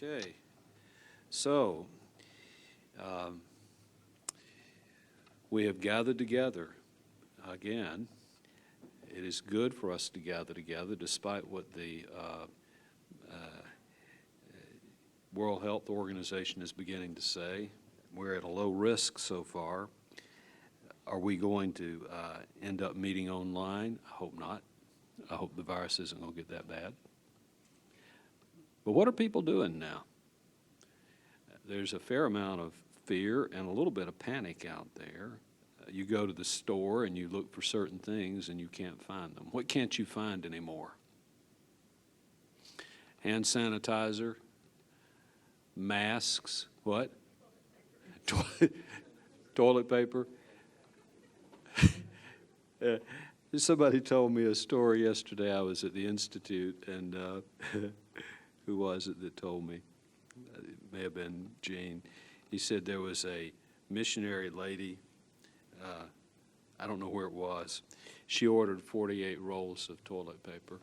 Okay, so we have gathered together again. It is good for us to gather together despite what the World Health Organization is beginning to say. We're at a low risk so far. Are we going to end up meeting online? I hope not. I hope the virus isn't going to get that bad. But what are people doing now? There's a fair amount of fear and a little bit of panic out there. You go to the store and you look for certain things and you can't find them. What can't you find anymore? Hand sanitizer, masks, what? Toilet paper. Somebody told me a story yesterday. I was at the Institute, and who was it that told me? It may have been Gene. He said there was a missionary lady, I don't know where it was. She ordered 48 rolls of toilet paper.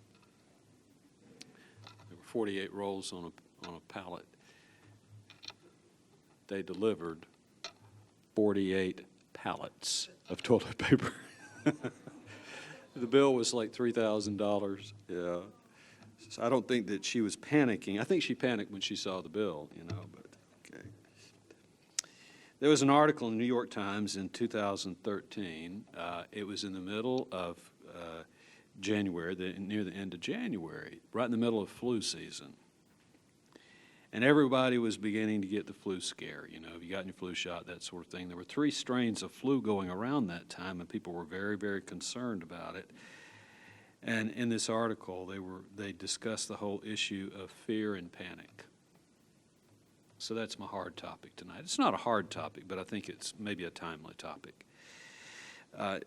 There were 48 rolls on a pallet. They delivered 48 pallets of toilet paper. The bill was like $3,000. Yeah. So I don't think that she was panicking. I think she panicked when she saw the bill, but okay. There was an article in the New York Times in 2013. It was in the middle of January, near the end of January, right in the middle of flu season. And everybody was beginning to get the flu scare. Have you gotten your flu shot, that sort of thing. There were 3 strains of flu going around that time, and people were very, very concerned about it. And in this article, they discussed the whole issue of fear and panic. So that's my hard topic tonight. It's not a hard topic, but I think it's maybe a timely topic.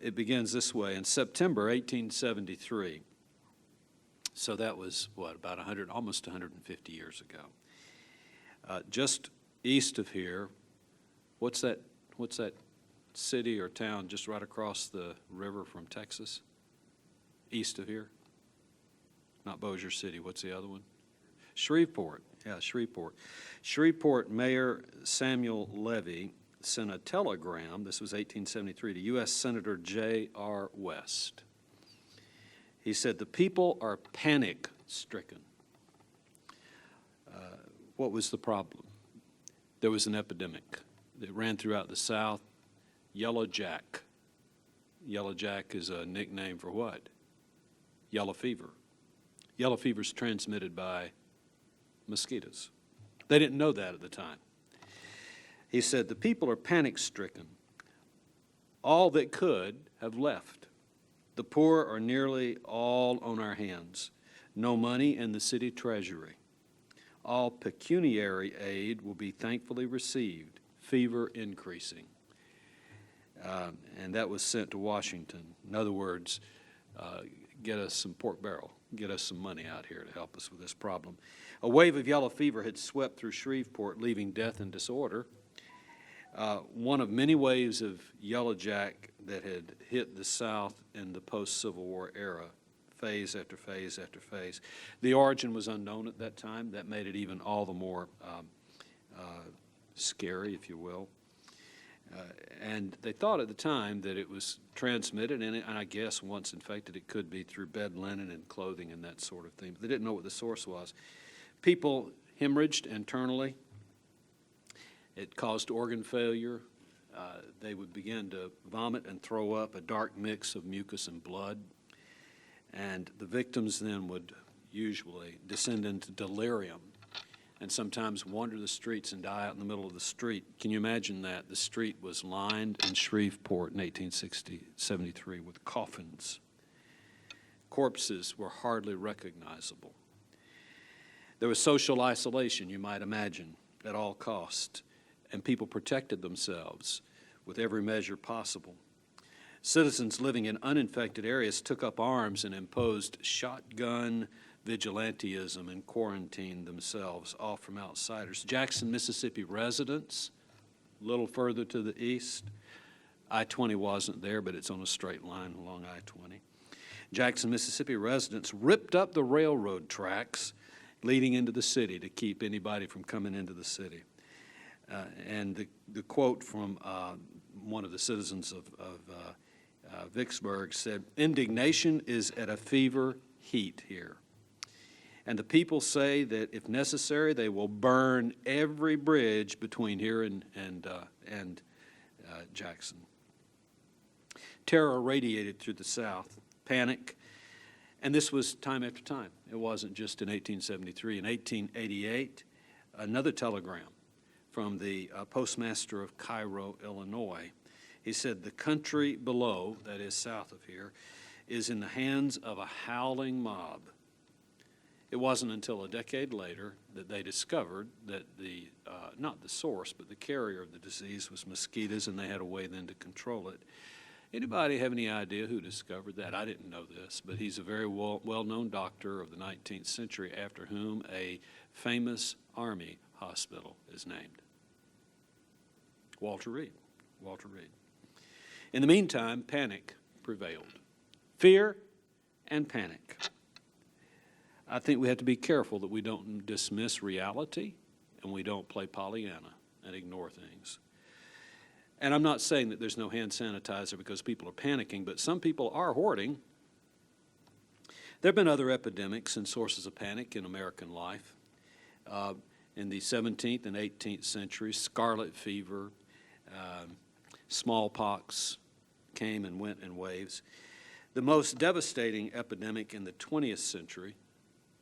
It begins this way. In September 1873, so that was, about almost 150 years ago. Just east of here, what's that city or town just right across the river from Texas? East of here? Not Bossier City. What's the other one? Shreveport. Yeah, Shreveport. Shreveport Mayor Samuel Levy sent a telegram, this was 1873, to U.S. Senator J.R. West. He said, "The people are panic-stricken." What was the problem? There was an epidemic that ran throughout the South. Yellow Jack. Yellow Jack is a nickname for what? Yellow fever. Yellow fever is transmitted by mosquitoes. They didn't know that at the time. He said, "The people are panic-stricken. All that could have left. The poor are nearly all on our hands. No money in the city treasury. All pecuniary aid will be thankfully received. Fever increasing." And that was sent to Washington. In other words, get us some pork barrel. Get us some money out here to help us with this problem. A wave of yellow fever had swept through Shreveport, leaving death and disorder. One of many waves of yellow jack that had hit the South in the post-Civil War era, phase after phase after phase. The origin was unknown at that time. That made it even all the more scary, if you will. And they thought at the time that it was transmitted, and I guess once infected, it could be through bed linen and clothing and that sort of thing. But they didn't know what the source was. People hemorrhaged internally. It caused organ failure. They would begin to vomit and throw up a dark mix of mucus and blood. And the victims then would usually descend into delirium and sometimes wander the streets and die out in the middle of the street. Can you imagine that? The street was lined in Shreveport in 1873 with coffins. Corpses were hardly recognizable. There was social isolation, you might imagine, at all costs, and people protected themselves with every measure possible. Citizens living in uninfected areas took up arms and imposed shotgun vigilantism and quarantined themselves off from outsiders. Jackson, Mississippi residents, a little further to the east. I-20 wasn't there, but it's on a straight line along I-20. Jackson, Mississippi residents ripped up the railroad tracks leading into the city to keep anybody from coming into the city. And the quote from one of the citizens of Vicksburg said, "Indignation is at a fever heat here. And the people say that if necessary, they will burn every bridge between here and Jackson." Terror radiated through the South, panic, and this was time after time. It wasn't just in 1873. In 1888, another telegram from the postmaster of Cairo, Illinois. He said, "The country below," that is south of here, "is in the hands of a howling mob." It wasn't until a decade later that they discovered that not the source, but the carrier of the disease was mosquitoes, and they had a way then to control it. Anybody have any idea who discovered that? I didn't know this, but he's a very well-known doctor of the 19th century after whom a famous Army hospital is named. Walter Reed. Walter Reed. In the meantime, panic prevailed. Fear and panic. I think we have to be careful that we don't dismiss reality and we don't play Pollyanna and ignore things. And I'm not saying that there's no hand sanitizer because people are panicking, but some people are hoarding. There have been other epidemics and sources of panic in American life. In the 17th and 18th centuries, scarlet fever, smallpox came and went in waves. The most devastating epidemic in the 20th century,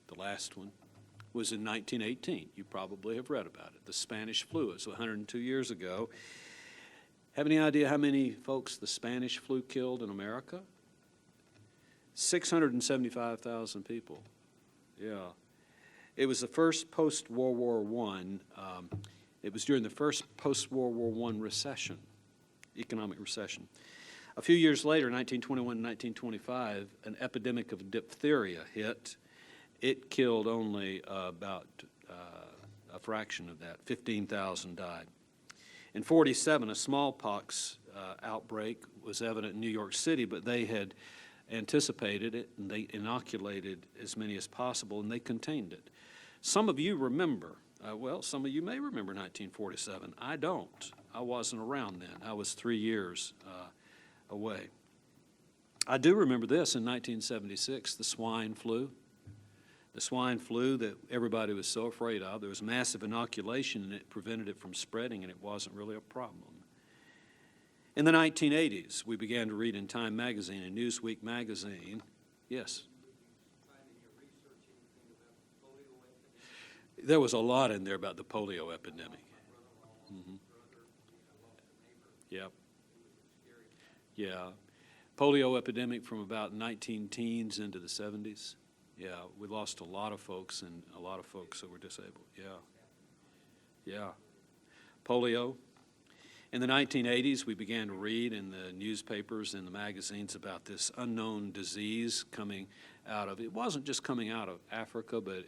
the last one, was in 1918. You probably have read about it. The Spanish flu. It was 102 years ago. Have any idea how many folks the Spanish flu killed in America? 675,000 people. Yeah. It was the first post-World War I. It was during the first post-World War I recession, economic recession. A few years later, 1921 and 1925, an epidemic of diphtheria hit. It killed only about a fraction of that. 15,000 died. In 1947, a smallpox outbreak was evident in New York City, but they had anticipated it, and they inoculated as many as possible, and they contained it. Some of you remember, some of you may remember 1947. I don't. I wasn't around then. I was 3 years away. I do remember this in 1976, the swine flu. The swine flu that everybody was so afraid of. There was massive inoculation, and it prevented it from spreading, and it wasn't really a problem. In the 1980s, we began to read in Time magazine and Newsweek magazine. Yes? There was a lot in there about the polio epidemic. Mm-hmm. Yeah. Yeah. Polio epidemic from about 19-teens into the 70s. Yeah, we lost a lot of folks and a lot of folks that were disabled. Yeah. Yeah. Polio. In the 1980s, we began to read in the newspapers and the magazines about this unknown disease coming out of, it wasn't just coming out of Africa, but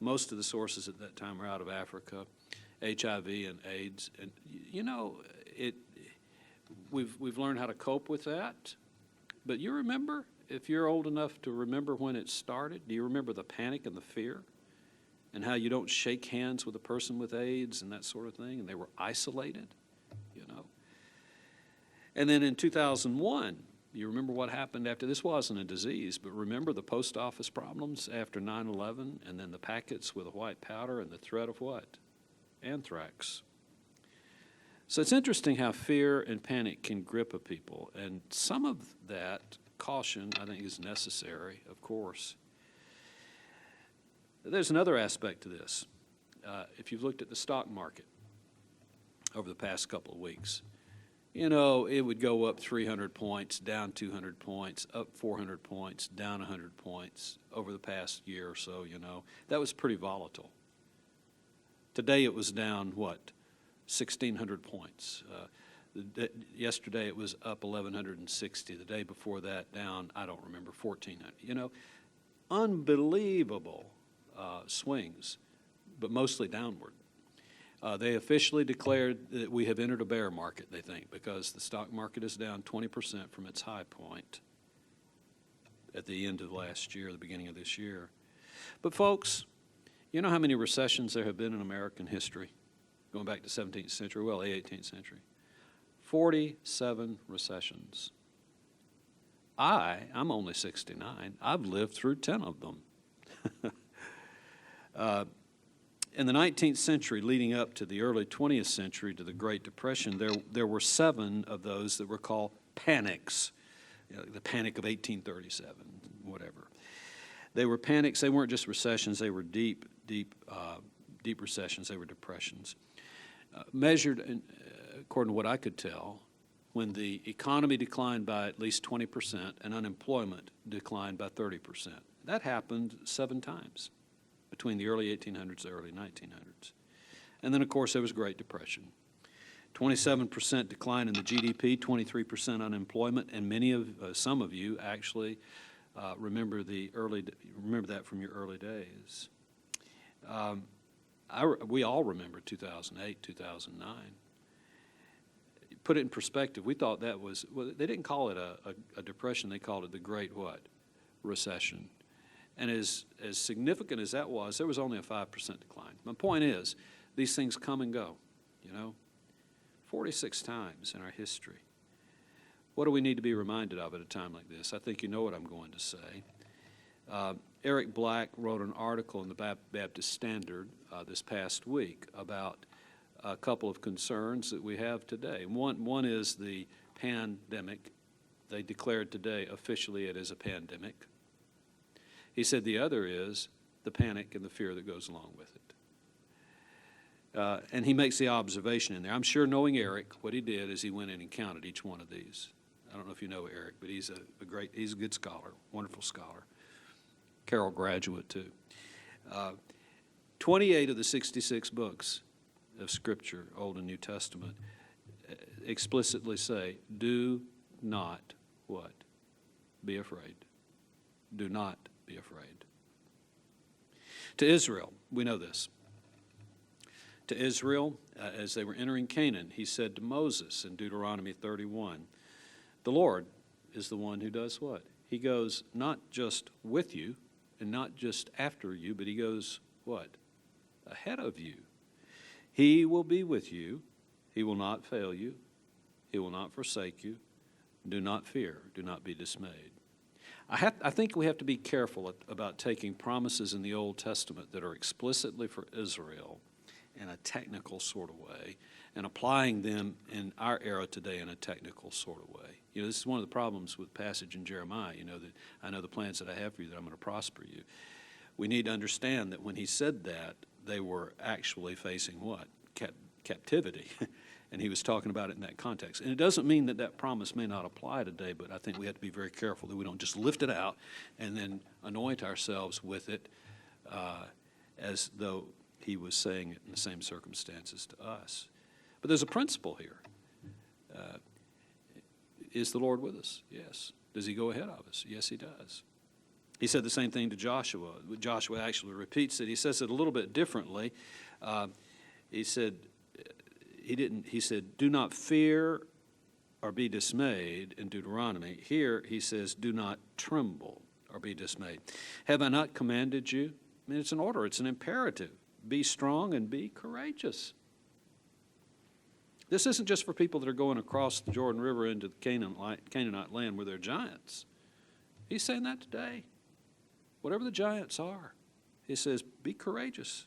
most of the sources at that time were out of Africa, HIV and AIDS. And, you know, we've learned how to cope with that. But you remember, if you're old enough to remember when it started, do you remember the panic and the fear and how you don't shake hands with a person with AIDS and that sort of thing, and they were isolated, you know? And then in 2001, you remember what happened after, this wasn't a disease, but remember the post office problems after 9/11, and then the packets with a white powder and the threat of what? Anthrax. So it's interesting how fear and panic can grip a people, and some of that caution, I think, is necessary, of course. There's another aspect to this. If you've looked at the stock market over the past couple of weeks, you know, it would go up 300 points, down 200 points, up 400 points, down 100 points over the past year or so, you know. That was pretty volatile. Today it was down, what, 1,600 points. Yesterday it was up 1,160. The day before that down, I don't remember, 1,400. You know, unbelievable swings, but mostly downward. They officially declared that we have entered a bear market, they think, because the stock market is down 20% from its high point at the end of last year, the beginning of this year. But folks, You know how many recessions there have been in American history, going back to 17th century, well, the 18th century? 47 recessions. I'm only 69. I've lived through 10 of them. In the 19th century, leading up to the early 20th century, to the Great Depression, there were 7 of those that were called panics. You know, the Panic of 1837, whatever. They were panics. They weren't just recessions. They were deep recessions. They were depressions. Measured, according to what I could tell, when the economy declined by at least 20% and unemployment declined by 30%. That happened 7 times between the early 1800s and the early 1900s. And then, of course, there was Great Depression. 27% decline in the GDP, 23% unemployment, and some of you actually remember that from your early days. We all remember 2008, 2009. Put it in perspective, we thought that was, well, they didn't call it a depression, they called it the Great what? Recession. And as significant as that was, there was only a 5% decline. My point is, these things come and go, 46 times in our history. What do we need to be reminded of at a time like this? I think you know what I'm going to say. Eric Black wrote an article in the Baptist Standard this past week about a couple of concerns that we have today. One is the pandemic. They declared today officially it is a pandemic. He said the other is the panic and the fear that goes along with it. And he makes the observation in there. I'm sure, knowing Eric, what he did is he went in and counted each one of these. I don't know if you know Eric, but he's he's a good scholar, wonderful scholar. Carroll graduate too. 28 of the 66 books of Scripture, Old and New Testament, explicitly say, do not what? Be afraid. Do not be afraid. To Israel, we know this. To Israel, as they were entering Canaan, he said to Moses in Deuteronomy 31, the Lord is the one who does what? He goes not just with you and not just after you, but he goes what? Ahead of you. He will be with you. He will not fail you. He will not forsake you. Do not fear. Do not be dismayed. I think we have to be careful about taking promises in the Old Testament that are explicitly for Israel in a technical sort of way and applying them in our era today in a technical sort of way. This is one of the problems with passage in Jeremiah, that I know the plans that I have for you, that I'm going to prosper you. We need to understand that when he said that, they were actually facing what? Captivity. And he was talking about it in that context. And it doesn't mean that promise may not apply today, but I think we have to be very careful that we don't just lift it out and then anoint ourselves with it as though he was saying it in the same circumstances to us. But there's a principle here. Is the Lord with us? Yes. Does he go ahead of us? Yes, he does. He said the same thing to Joshua. Joshua actually repeats it. He says it a little bit differently. He said, do not fear or be dismayed in Deuteronomy. Here he says, do not tremble or be dismayed. Have I not commanded you? I mean, it's an order. It's an imperative. Be strong and be courageous. This isn't just for people that are going across the Jordan River into the Canaanite land where they're giants. He's saying that today. Whatever the giants are, he says, be courageous.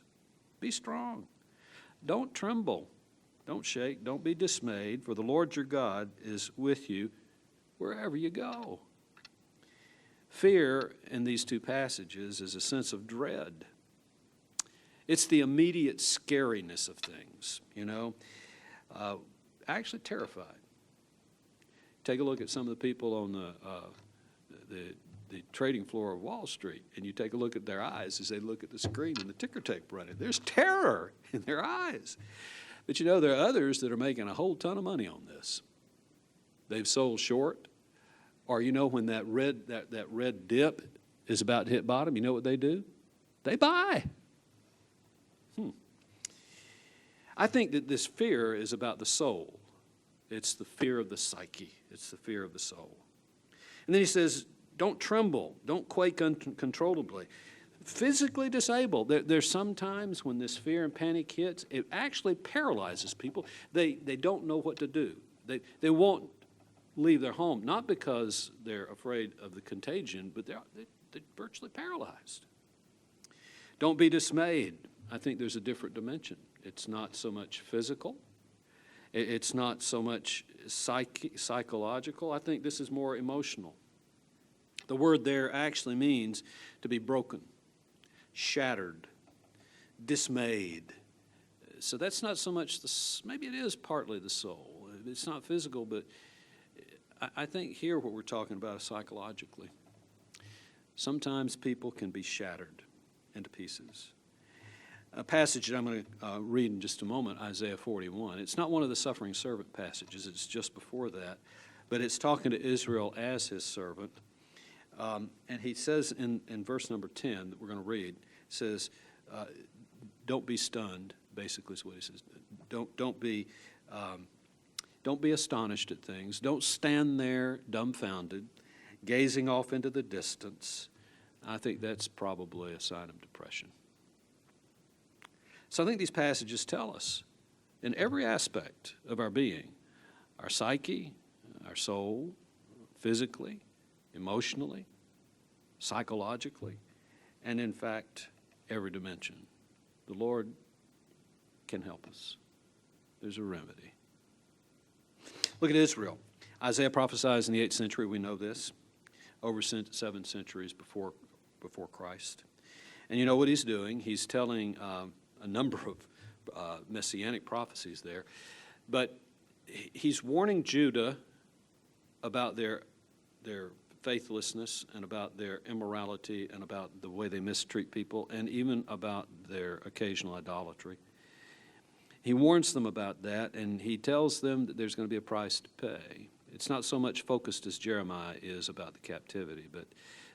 Be strong. Don't tremble. Don't shake. Don't be dismayed, for the Lord your God is with you wherever you go. Fear in these two passages is a sense of dread. It's the immediate scariness of things, actually terrified. Take a look at some of the people on the trading floor of Wall Street, and you take a look at their eyes as they look at the screen and the ticker tape running. There's terror in their eyes. But there are others that are making a whole ton of money on this. They've sold short, or when that red dip is about to hit bottom, you know what they do? They buy. I think that this fear is about the soul. It's the fear of the psyche. It's the fear of the soul. And then he says, don't tremble. Don't quake uncontrollably. physically disabled. There's some times when this fear and panic hits, it actually paralyzes people. They don't know what to do. They won't leave their home, not because they're afraid of the contagion, but they're virtually paralyzed. Don't be dismayed. I think there's a different dimension. It's not so much physical. It's not so much psychological. I think this is more emotional. The word there actually means to be broken, shattered, dismayed. So that's not so much maybe it is partly the soul. It's not physical, but I think here what we're talking about is psychologically. Sometimes people can be shattered into pieces. A passage that I'm going to read in just a moment, Isaiah 41. It's not one of the suffering servant passages. It's just before that. But it's talking to Israel as his servant. And he says in verse number 10 that we're going to read, says, don't be stunned, basically is what he says. Don't be astonished at things. Don't stand there dumbfounded, gazing off into the distance. I think that's probably a sign of depression. So I think these passages tell us, in every aspect of our being, our psyche, our soul, physically, emotionally, psychologically, and in fact, every dimension, the Lord can help us. There's a remedy. Look at Israel. Isaiah prophesies in the 8th century, we know this, over 7 centuries before Christ. And you know what he's doing? He's telling a number of messianic prophecies there. But he's warning Judah about their faithlessness and about their immorality and about the way they mistreat people and even about their occasional idolatry. He warns them about that, and he tells them that there's going to be a price to pay. It's not so much focused as Jeremiah is about the captivity, but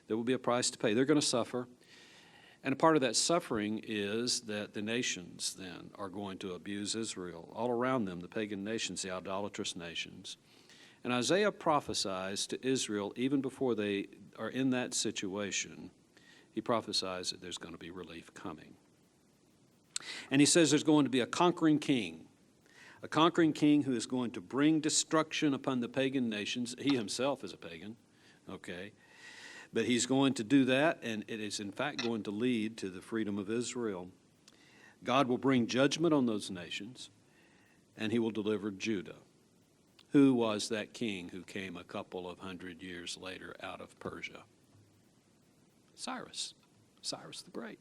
there will be a price to pay. They're going to suffer. And a part of that suffering is that the nations then are going to abuse Israel. All around them, the pagan nations, the idolatrous nations. And Isaiah prophesies to Israel even before they are in that situation. He prophesies that there's going to be relief coming. And he says there's going to be a conquering king who is going to bring destruction upon the pagan nations. He himself is a pagan, okay? But he's going to do that, and it is in fact going to lead to the freedom of Israel. God will bring judgment on those nations, and he will deliver Judah. Who was that king who came a couple of 100 years later out of Persia? Cyrus the Great.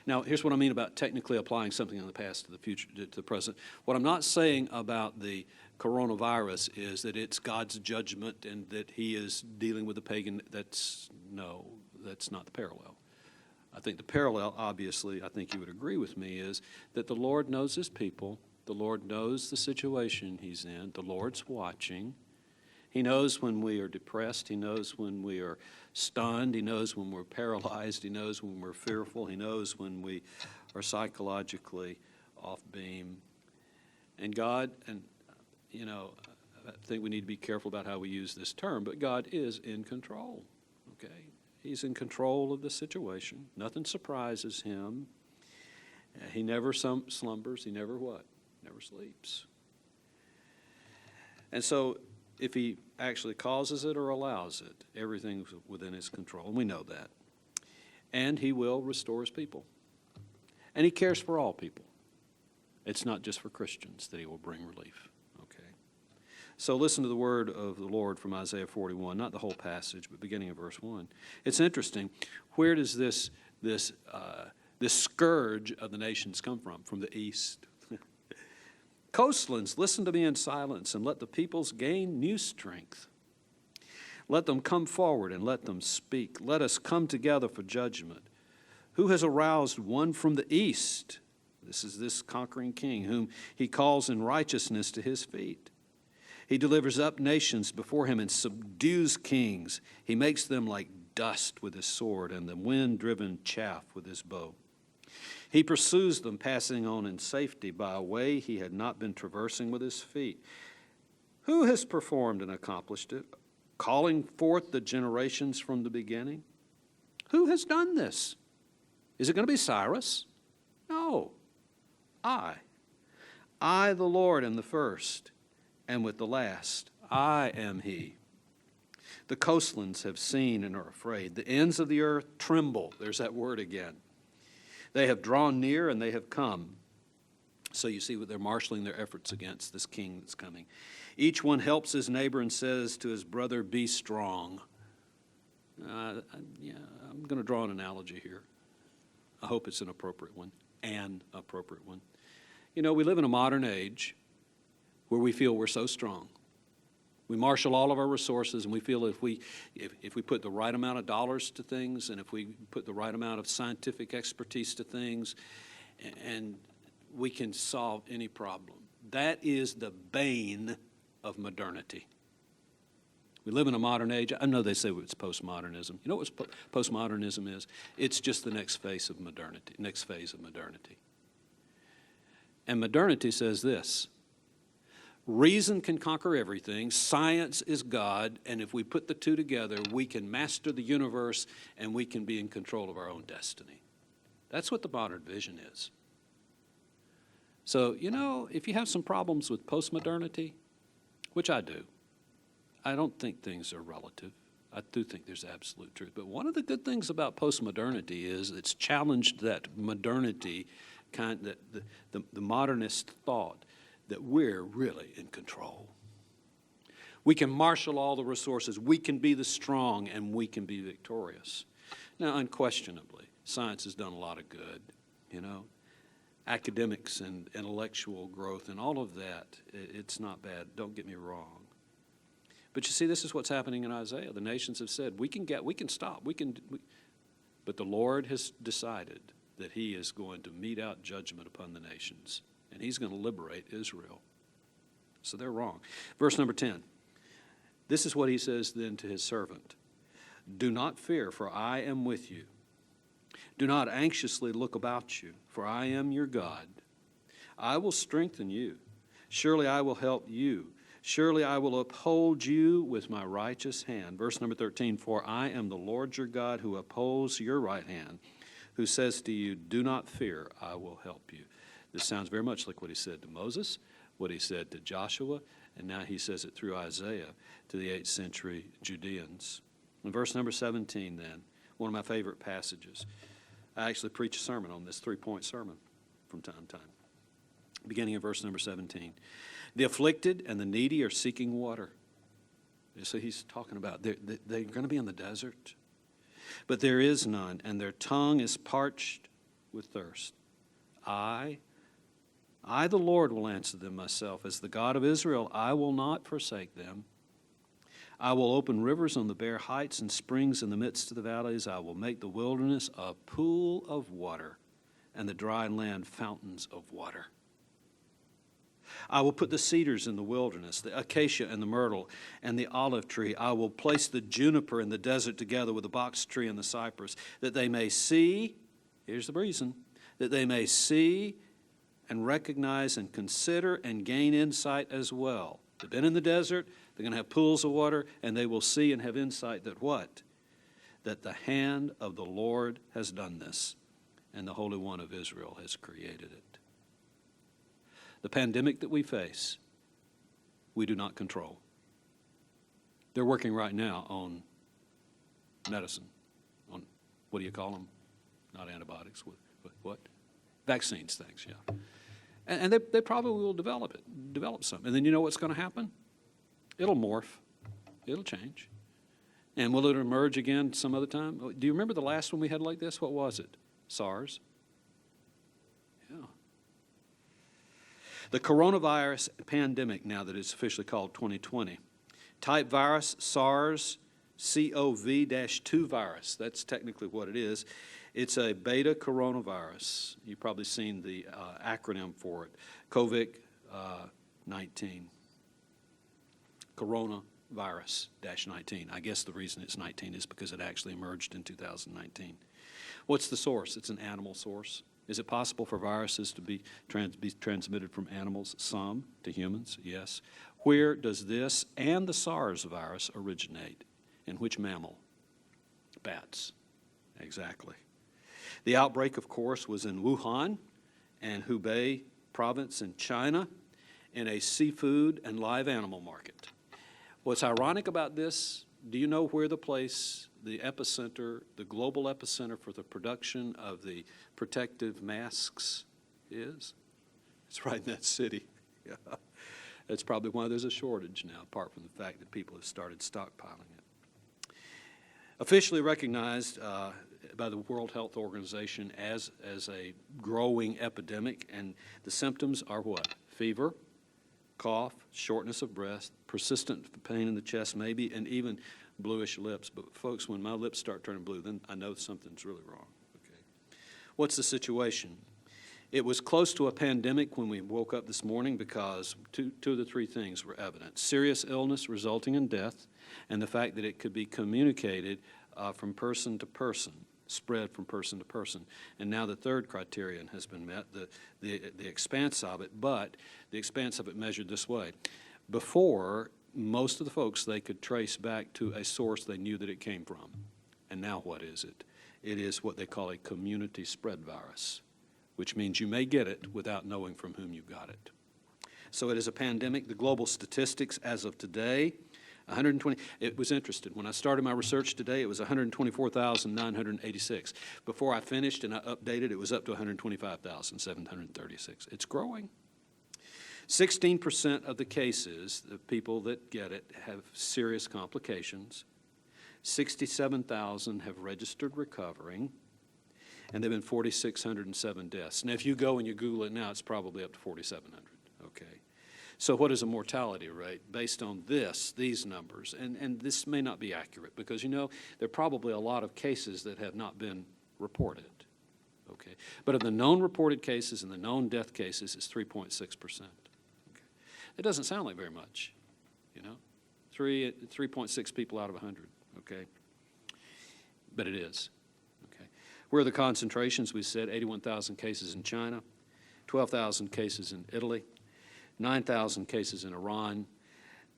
Now, here's what I mean about technically applying something in the past to the future, to the present. What I'm not saying about the coronavirus is that it's God's judgment and that he is dealing with the pagan. That's not the parallel. I think the parallel, obviously, I think you would agree with me, is that the Lord knows his people. The Lord knows the situation he's in. The Lord's watching. He knows when we are depressed. He knows when we are stunned. He knows when we're paralyzed. He knows when we're fearful. He knows when we are psychologically off beam. And God, and I think we need to be careful about how we use this term, but God is in control, okay? He's in control of the situation. Nothing surprises him. He never slumbers. He never what? Never sleeps. And so if he actually causes it or allows it, everything's within his control, and we know that. And he will restore his people. And he cares for all people. It's not just for Christians that he will bring relief. Okay. So listen to the word of the Lord from Isaiah 41, not the whole passage, but beginning of verse 1. It's interesting. Where does this scourge of the nations come from? From the east. Coastlands, listen to me in silence, and let the peoples gain new strength. Let them come forward and let them speak. Let us come together for judgment. Who has aroused one from the east? This is this conquering king, whom he calls in righteousness to his feet. He delivers up nations before him and subdues kings. He makes them like dust with his sword and the wind-driven chaff with his bow. He pursues them, passing on in safety by a way he had not been traversing with his feet. Who has performed and accomplished it, calling forth the generations from the beginning? Who has done this? Is it going to be Cyrus? No. I, the Lord, am the first, and with the last, I am he. The coastlands have seen and are afraid. The ends of the earth tremble. There's that word again. They have drawn near and they have come. So you see what they're marshaling their efforts against this king that's coming. Each one helps his neighbor and says to his brother, be strong. I'm going to draw an analogy here. I hope it's an appropriate one. An appropriate one. You know, we live in a modern age where we feel we're so strong. We marshal all of our resources, and we feel if we put the right amount of dollars to things, and if we put the right amount of scientific expertise to things, and we can solve any problem. That is the bane of modernity. We live in a modern age. I know they say it's postmodernism. You know what postmodernism is? It's just the next phase of modernity. And modernity says this: reason can conquer everything, science is God, and if we put the two together, we can master the universe and we can be in control of our own destiny. That's what the modern vision is. So, you know, if you have some problems with postmodernity, which I do, I don't think things are relative. I do think there's absolute truth. But one of the good things about postmodernity is it's challenged that modernity, the modernist thought that we're really in control. We can marshal all the resources. We can be the strong, and we can be victorious. Now, unquestionably, science has done a lot of good, you know. Academics and intellectual growth and all of that, it's not bad. Don't get me wrong. But you see, this is what's happening in Isaiah. The nations have said, we can stop. But the Lord has decided that he is going to mete out judgment upon the nations, and he's going to liberate Israel. So they're wrong. Verse number 10. This is what he says then to his servant. Do not fear, for I am with you. Do not anxiously look about you, for I am your God. I will strengthen you. Surely I will help you. Surely I will uphold you with my righteous hand. Verse number 13, for I am the Lord your God who upholds your right hand, who says to you, do not fear, I will help you. This sounds very much like what he said to Moses, what he said to Joshua, and now he says it through Isaiah to the 8th century Judeans. In verse number 17 then, one of my favorite passages. I actually preach a sermon on this 3-point sermon from time to time. Beginning in verse number 17. The afflicted and the needy are seeking water. So he's talking about they're going to be in the desert, but there is none, and their tongue is parched with thirst. I, the Lord, will answer them myself. As the God of Israel, I will not forsake them. I will open rivers on the bare heights and springs in the midst of the valleys. I will make the wilderness a pool of water and the dry land fountains of water. I will put the cedars in the wilderness, the acacia and the myrtle and the olive tree. I will place the juniper in the desert together with the box tree and the cypress, that they may see, here's the reason, that they may see and recognize and consider and gain insight as well. They've been in the desert, they're going to have pools of water, and they will see and have insight that what? That the hand of the Lord has done this, and the Holy One of Israel has created it. The pandemic that we face, we do not control. They're working right now on medicine, on, what do you call them? Not antibiotics, what? Vaccines, thanks, yeah. And they probably will develop something. And then you know what's going to happen? It'll morph. It'll change. And will it emerge again some other time? Do you remember the last one we had like this? What was it? SARS? Yeah. The coronavirus pandemic, now that it's officially called 2020. Type virus, SARS-CoV-2 virus. That's technically what it is. It's a beta coronavirus. You've probably seen the acronym for it, COVID-19. Coronavirus-19. I guess the reason it's 19 is because it actually emerged in 2019. What's the source? It's an animal source. Is it possible for viruses to be transmitted from animals? Some to humans, yes. Where does this and the SARS virus originate? In which mammal? Bats. Exactly. The outbreak, of course, was in Wuhan and Hubei province in China in a seafood and live animal market. What's ironic about this, do you know where the epicenter, the global epicenter for the production of the protective masks is? It's right in that city. Yeah. That's probably why there's a shortage now, apart from the fact that people have started stockpiling it. Officially recognized by the World Health Organization as a growing epidemic, and the symptoms are what? Fever, cough, shortness of breath, persistent pain in the chest maybe, and even bluish lips. But folks, when my lips start turning blue, then I know something's really wrong. Okay. What's the situation? It was close to a pandemic when we woke up this morning because two of the three things were evident. Serious illness resulting in death, and the fact that it could be communicated from person to person, spread from person to person. And now the third criterion has been met, the expanse of it, but the expanse of it measured this way. Before, most of the folks they could trace back to a source they knew that it came from. And now what is it? It is what they call a community spread virus, which means you may get it without knowing from whom you got it. So it is a pandemic. The global statistics as of today, 120, it was interesting. When I started my research today, it was 124,986. Before I finished and I updated, it was up to 125,736. It's growing. 16% of the cases, the people that get it, have serious complications. 67,000 have registered recovering. And there have been 4,607 deaths. Now, if you go and you Google it now, it's probably up to 4,700, okay? So what is a mortality rate based on these numbers? And this may not be accurate because, you know, there are probably a lot of cases that have not been reported, okay? But of the known reported cases and the known death cases, it's 3.6%. Okay. It doesn't sound like very much, you know? 3.6 people out of 100, okay? But it is. Where are the concentrations? We said 81,000 cases in China, 12,000 cases in Italy, 9,000 cases in Iran,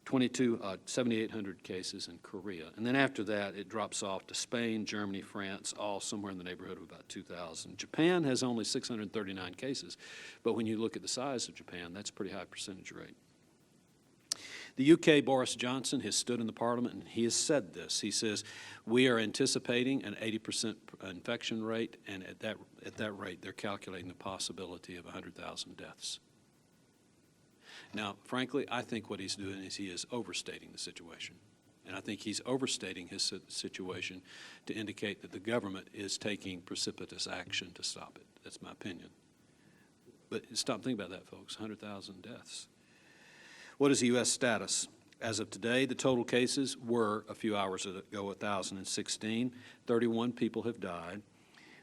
7,800 cases in Korea. And then after that, it drops off to Spain, Germany, France, all somewhere in the neighborhood of about 2,000. Japan has only 639 cases, but when you look at the size of Japan, that's a pretty high percentage rate. The UK, Boris Johnson, has stood in the Parliament and he has said this. He says, we are anticipating an 80% infection rate, and at that rate, they're calculating the possibility of 100,000 deaths. Now, frankly, I think what he's doing is he is overstating the situation. And I think he's overstating his situation to indicate that the government is taking precipitous action to stop it. That's my opinion. But stop thinking about that, folks, 100,000 deaths. What is the U.S. status? As of today, the total cases were, a few hours ago, 1,016. 31 people have died.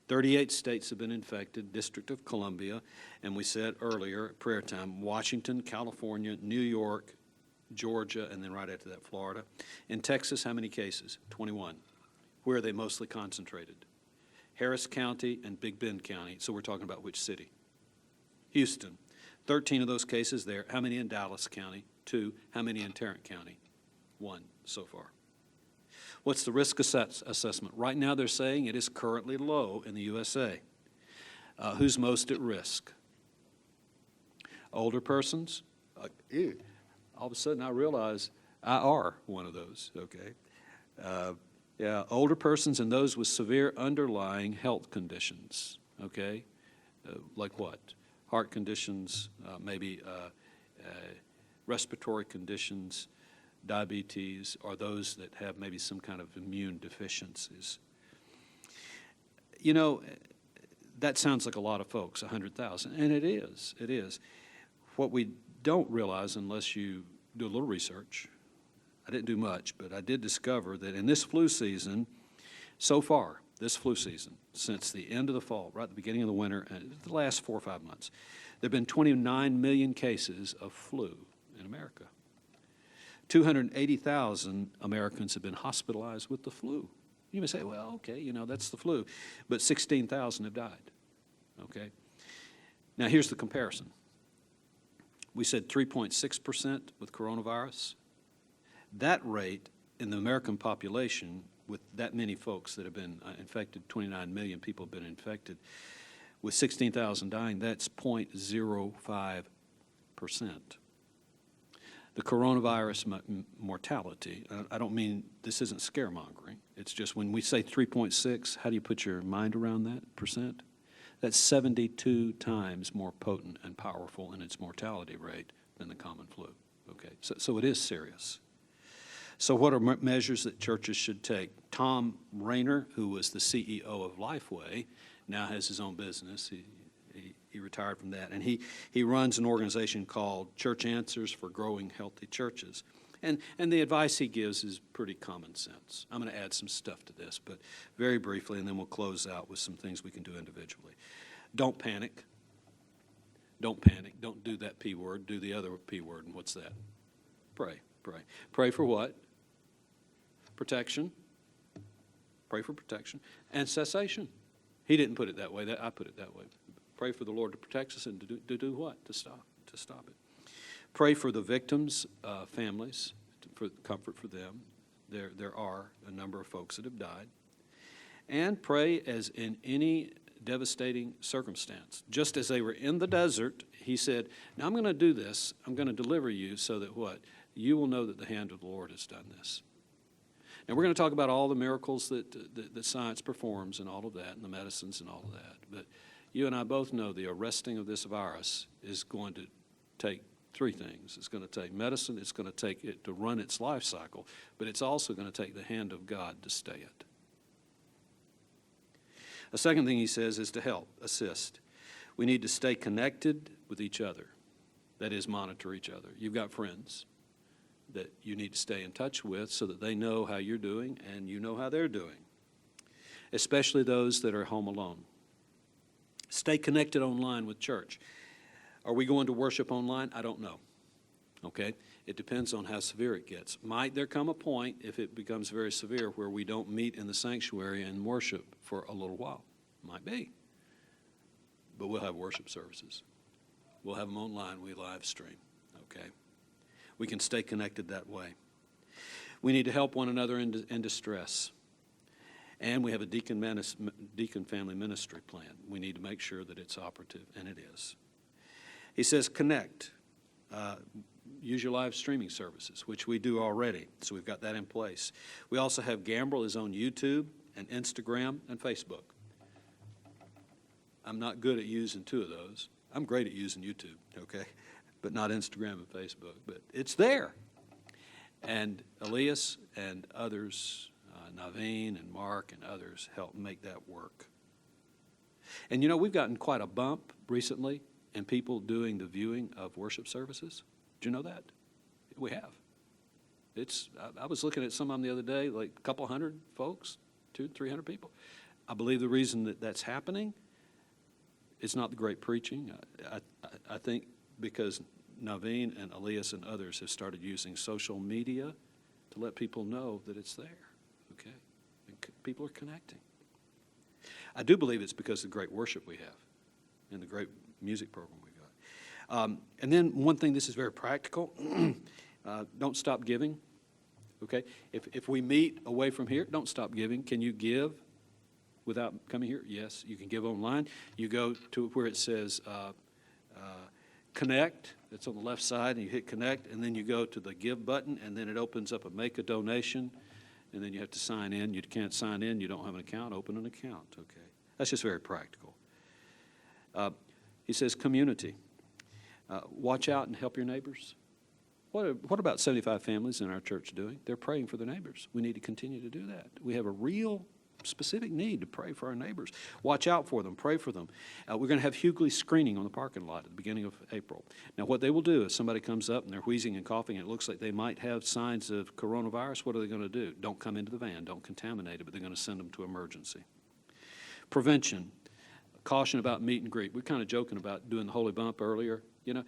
38 states have been infected, District of Columbia, and we said earlier, at prayer time, Washington, California, New York, Georgia, and then right after that, Florida. In Texas, how many cases? 21. Where are they mostly concentrated? Harris County and Big Bend County. So we're talking about which city? Houston. 13 of those cases there. How many in Dallas County? 2. How many in Tarrant County? 1 so far. What's the risk assessment? Right now they're saying it is currently low in the USA. Who's most at risk? Older persons? All of a sudden I realize I are one of those, okay? Yeah, older persons and those with severe underlying health conditions, okay? Like what? Heart conditions, maybe respiratory conditions, diabetes, or those that have maybe some kind of immune deficiencies. You know, that sounds like a lot of folks, 100,000, and it is. It is. What we don't realize unless you do a little research, I didn't do much, but I did discover that in this flu season, so far, this flu season, since the end of the fall, right at the beginning of the winter, and the last 4 or 5 months, there have been 29 million cases of flu in America. 280,000 Americans have been hospitalized with the flu. You may say, well, okay, you know, that's the flu. But 16,000 have died, okay? Now, here's the comparison. We said 3.6% with coronavirus. That rate in the American population with that many folks that have been infected, 29 million people have been infected, with 16,000 dying, that's 0.05%. The coronavirus mortality, I don't mean, this isn't scaremongering. It's just when we say 3.6, how do you put your mind around that percent? That's 72 times more potent and powerful in its mortality rate than the common flu. Okay, so it is serious. So what are measures that churches should take? Tom Rayner, who was the CEO of Lifeway, now has his own business. He retired from that, and he runs an organization called Church Answers for Growing Healthy Churches. And the advice he gives is pretty common sense. I'm going to add some stuff to this, but very briefly, and then we'll close out with some things we can do individually. Don't panic. Don't panic. Don't do that P word. Do the other P word, and what's that? Pray. Pray. Pray for what? Protection. Pray for protection. And cessation. He didn't put it that way. I put it that way. Pray for the Lord to protect us and to do what? To stop it. Pray for the victims' families, for comfort for them. There are a number of folks that have died. And pray as in any devastating circumstance. Just as they were in the desert, he said, now I'm going to do this. I'm going to deliver you so that what? You will know that the hand of the Lord has done this. Now we're going to talk about all the miracles that science performs and all of that, and the medicines and all of that. But you and I both know the arresting of this virus is going to take three things. It's going to take medicine, it's going to take it to run its life cycle, but it's also going to take the hand of God to stay it. A second thing he says is to help, assist. We need to stay connected with each other. That is, monitor each other. You've got friends that you need to stay in touch with so that they know how you're doing and you know how they're doing, especially those that are home alone. Stay connected online with church. Are we going to worship online? I don't know. Okay? It depends on how severe it gets. Might there come a point, if it becomes very severe, where we don't meet in the sanctuary and worship for a little while? Might be. But we'll have worship services. We'll have them online. We live stream. Okay? We can stay connected that way. We need to help one another in distress. And we have a deacon family ministry plan. We need to make sure that it's operative, and it is. He says connect. Use your live streaming services, which we do already. So we've got that in place. We also have Gambrell is on YouTube and Instagram and Facebook. I'm not good at using two of those. I'm great at using YouTube, okay? But not Instagram and Facebook. But it's there. And Elias and others, Naveen and Mark and others help make that work. And you know, we've gotten quite a bump recently in people doing the viewing of worship services. Do you know that? We have. I was looking at some of them the other day, like a couple hundred folks, 200-300 people. I believe the reason that that's happening is not the great preaching. I think because Naveen and Elias and others have started using social media to let people know that it's there. Okay? And people are connecting. I do believe it's because of the great worship we have and the great music program we got. And then one thing, this is very practical. Don't stop giving. Okay? If we meet away from here, don't stop giving. Can you give without coming here? Yes, you can give online. You go to where it says connect. It's on the left side, and you hit connect, and then you go to the give button, and then it opens up a make a donation, and then you have to sign in. You can't sign in. You don't have an account. Open an account. Okay? That's just very practical. He says community. Watch out and help your neighbors. What about 75 families in our church doing? They're praying for their neighbors. We need to continue to do that. We have a real specific need to pray for our neighbors. Watch out for them. Pray for them. We're going to have Hughley screening on the parking lot at the beginning of April. Now, what they will do is somebody comes up and they're wheezing and coughing and it looks like they might have signs of coronavirus. What are they going to do? Don't come into the van. Don't contaminate it, but they're going to send them to emergency. Prevention. Caution about meet and greet. We're kind of joking about doing the holy bump earlier. You know,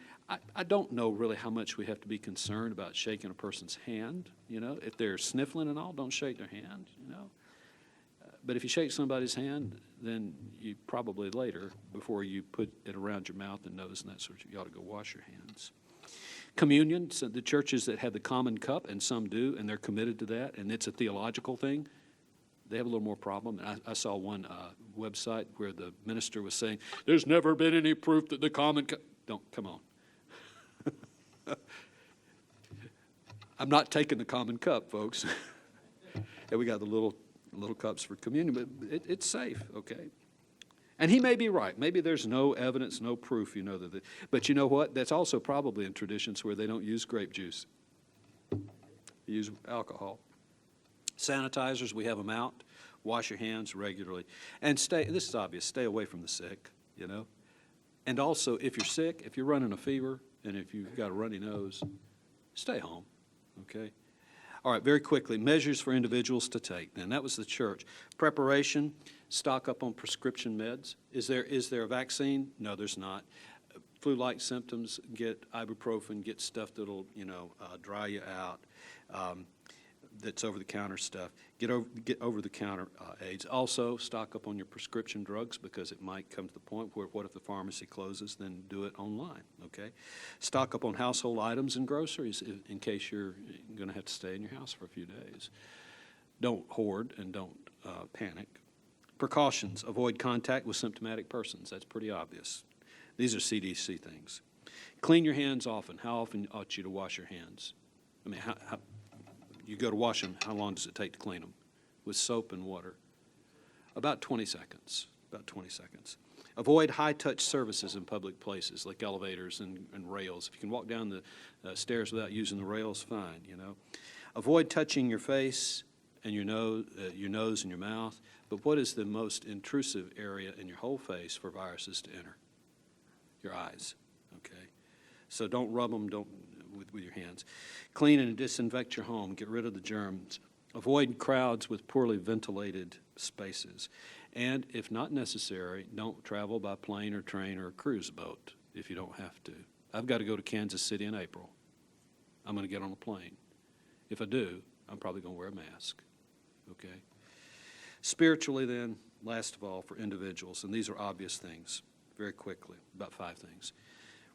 I don't know really how much we have to be concerned about shaking a person's hand. You know, if they're sniffling and all, don't shake their hand, you know. But if you shake somebody's hand, then you probably later, before you put it around your mouth and nose and that sort of thing, you ought to go wash your hands. Communion, so the churches that have the common cup, and some do, and they're committed to that, and it's a theological thing, they have a little more problem. And I saw one website where the minister was saying, there's never been any proof that the common cup. Don't, come on. I'm not taking the common cup, folks. And we got the little cups for communion, but it's safe, okay? And he may be right. Maybe there's no evidence, no proof, but you know what? That's also probably in traditions where they don't use grape juice. They use alcohol. Sanitizers, we have them out. Wash your hands regularly. And this is obvious, stay away from the sick, And also, if you're sick, if you're running a fever, and if you've got a runny nose, stay home, okay? All right, very quickly, measures for individuals to take. Then that was the church. Preparation, stock up on prescription meds. Is there a vaccine? No, there's not. Flu-like symptoms, get ibuprofen, get stuff that'll, dry you out. That's over-the-counter stuff. Get over-the-counter aids. Also, stock up on your prescription drugs because it might come to the point where what if the pharmacy closes, then do it online, okay? Stock up on household items and groceries in case you're going to have to stay in your house for a few days. Don't hoard and don't panic. Precautions. Avoid contact with symptomatic persons. That's pretty obvious. These are CDC things. Clean your hands often. How often ought you to wash your hands? I mean, how you go to wash them, how long does it take to clean them? With soap and water. About 20 seconds. About 20 seconds. Avoid high-touch services in public places like elevators and rails. If you can walk down the stairs without using the rails, fine, Avoid touching your face and your nose and your mouth. But what is the most intrusive area in your whole face for viruses to enter? Your eyes, okay? So don't rub them, with your hands. Clean and disinfect your home. Get rid of the germs. Avoid crowds with poorly ventilated spaces. And if not necessary, don't travel by plane or train or a cruise boat if you don't have to. I've got to go to Kansas City in April. I'm going to get on a plane. If I do, I'm probably going to wear a mask, okay? Spiritually then, last of all, for individuals, and these are obvious things, very quickly, about 5 things.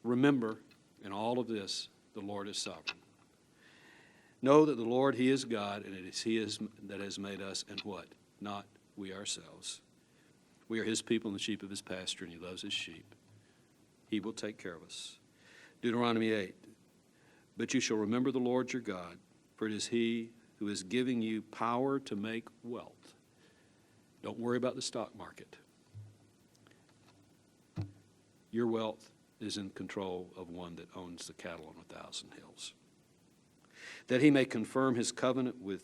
Remember, in all of this, the Lord is sovereign. Know that the Lord, He is God, and it is He that has made us, and what? Not we ourselves. We are His people and the sheep of His pasture, and He loves His sheep. He will take care of us. Deuteronomy 8, but you shall remember the Lord your God, for it is He who is giving you power to make wealth. Don't worry about the stock market. Your wealth is in control of one that owns the cattle on 1,000 hills. That He may confirm His covenant with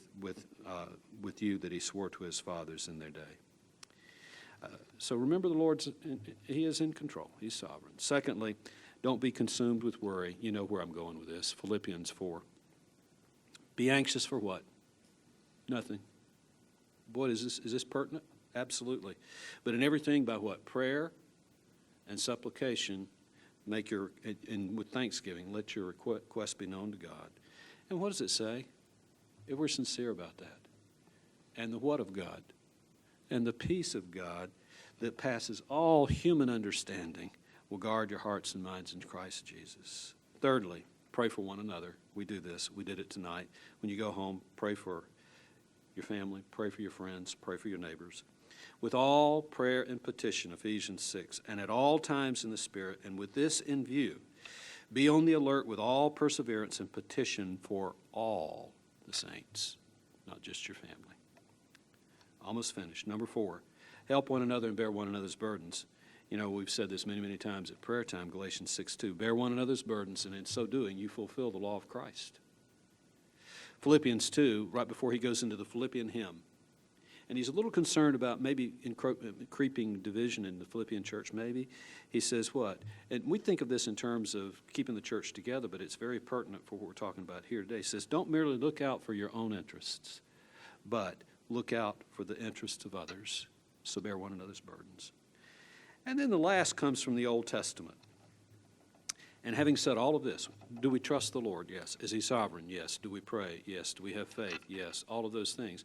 you that He swore to His fathers in their day. So remember the Lord's, He is in control. He's sovereign. Secondly, don't be consumed with worry. You know where I'm going with this. Philippians 4. Be anxious for what? Nothing. Boy, is this pertinent? Absolutely. But in everything by what? Prayer and supplication, and with thanksgiving, let your request be known to God. And what does it say? If we're sincere about that. And the what of God? And the peace of God that passes all human understanding will guard your hearts and minds in Christ Jesus. Thirdly, pray for one another. We do this. We did it tonight. When you go home, pray for your family, pray for your friends, pray for your neighbors. With all prayer and petition, Ephesians 6, and at all times in the Spirit, and with this in view, be on the alert with all perseverance and petition for all the saints, not just your family. Almost finished. Number 4, help one another and bear one another's burdens. We've said this many, many times at prayer time, Galatians 6:2. Bear one another's burdens, and in so doing, you fulfill the law of Christ. Philippians 2, right before he goes into the Philippian hymn, and he's a little concerned about maybe creeping division in the Philippian church, maybe. He says what? And we think of this in terms of keeping the church together, but it's very pertinent for what we're talking about here today. He says, don't merely look out for your own interests, but look out for the interests of others. So bear one another's burdens. And then the last comes from the Old Testament. And having said all of this, do we trust the Lord? Yes. Is He sovereign? Yes. Do we pray? Yes. Do we have faith? Yes. All of those things.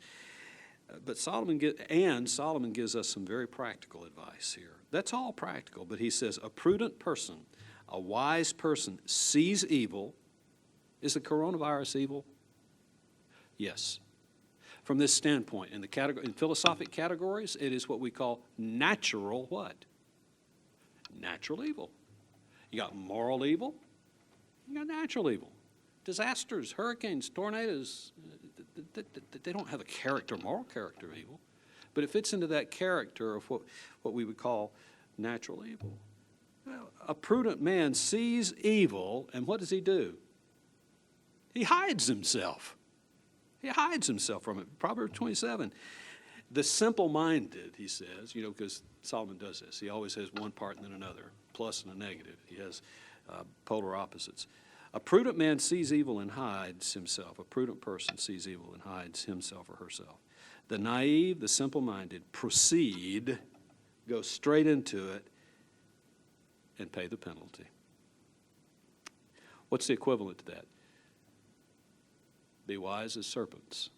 But Solomon gives us some very practical advice here. That's all practical, but he says a prudent person, a wise person sees evil. Is the coronavirus evil? Yes. from this standpoint. In philosophic categories, it is what we call natural what? Natural evil. You got moral evil, you got natural evil. Disasters, hurricanes, tornadoes, they don't have a moral character of evil, but it fits into that character of what we would call natural evil. Well, a prudent man sees evil, and what does he do? He hides himself. He hides himself from it. Proverbs 27. The simple-minded, he says, because Solomon does this. He always has one part and then another, plus and a negative. He has polar opposites. A prudent man sees evil and hides himself. A prudent person sees evil and hides himself or herself. The naive, the simple-minded proceed, go straight into it, and pay the penalty. What's the equivalent to that? Be wise as serpents,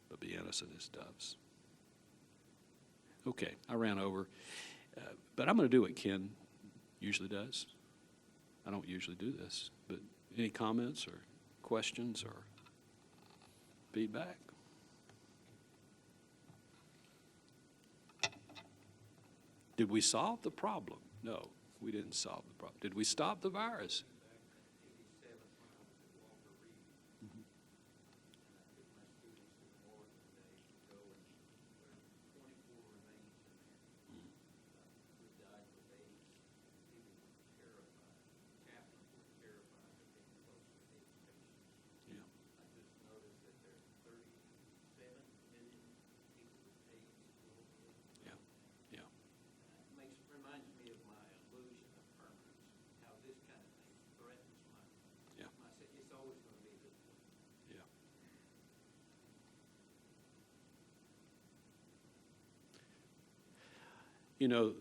but be innocent as doves. Okay, I ran over, but I'm going to do what Ken usually does. I don't usually do this, but any comments or questions or feedback? Did we solve the problem? No, we didn't solve the problem. Did we stop the virus?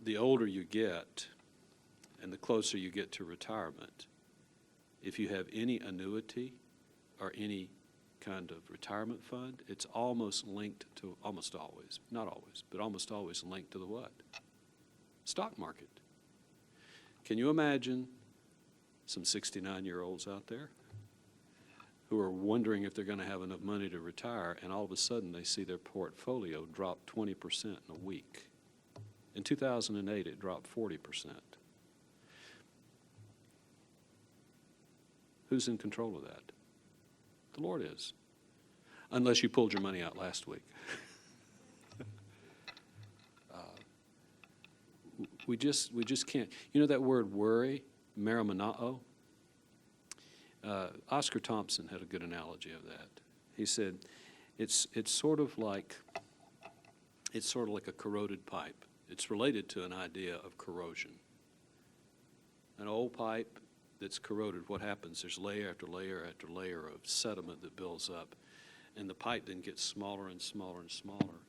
The older you get and the closer you get to retirement, if you have any annuity or any kind of retirement fund, it's almost linked to, almost always, not always, but almost always linked to the what? Stock market. Can you imagine some 69-year-olds out there who are wondering if they're going to have enough money to retire, and all of a sudden they see their portfolio drop 20% in a week? In 2008, it dropped 40%. Who's in control of that? The Lord is. Unless you pulled your money out last week. We just can't. That word worry, marimonao? Oscar Thompson had a good analogy of that. He said, it's sort of like a corroded pipe. It's related to an idea of corrosion. An old pipe that's corroded, what happens? There's layer after layer after layer of sediment that builds up, and the pipe then gets smaller and smaller and smaller,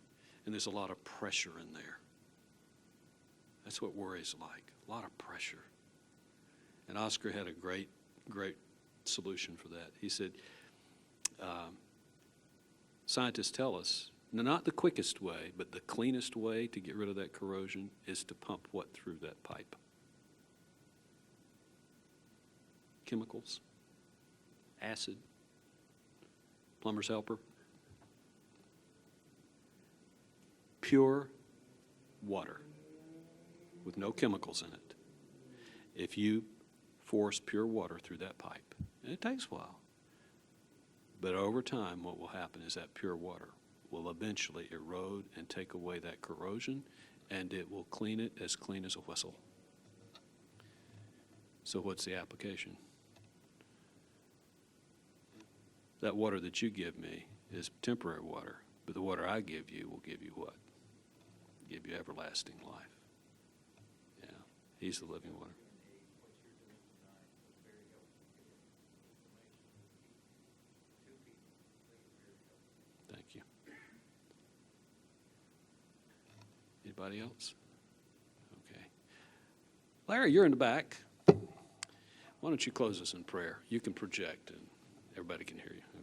and there's a lot of pressure in there. That's what worry's like, a lot of pressure. And Oscar had a great solution for that. He said, scientists tell us, not the quickest way, but the cleanest way to get rid of that corrosion is to pump what through that pipe? Chemicals, acid, plumber's helper, pure water with no chemicals in it. If you force pure water through that pipe, and it takes a while, but over time what will happen is that pure water will eventually erode and take away that corrosion, and it will clean it as clean as a whistle. So what's the application? That water that you give me is temporary water, but the water I give you will give you what? Give you everlasting life. Yeah, He's the living water. Thank you. Anybody else? Okay. Larry, you're in the back. Why don't you close us in prayer? You can project and everybody can hear you.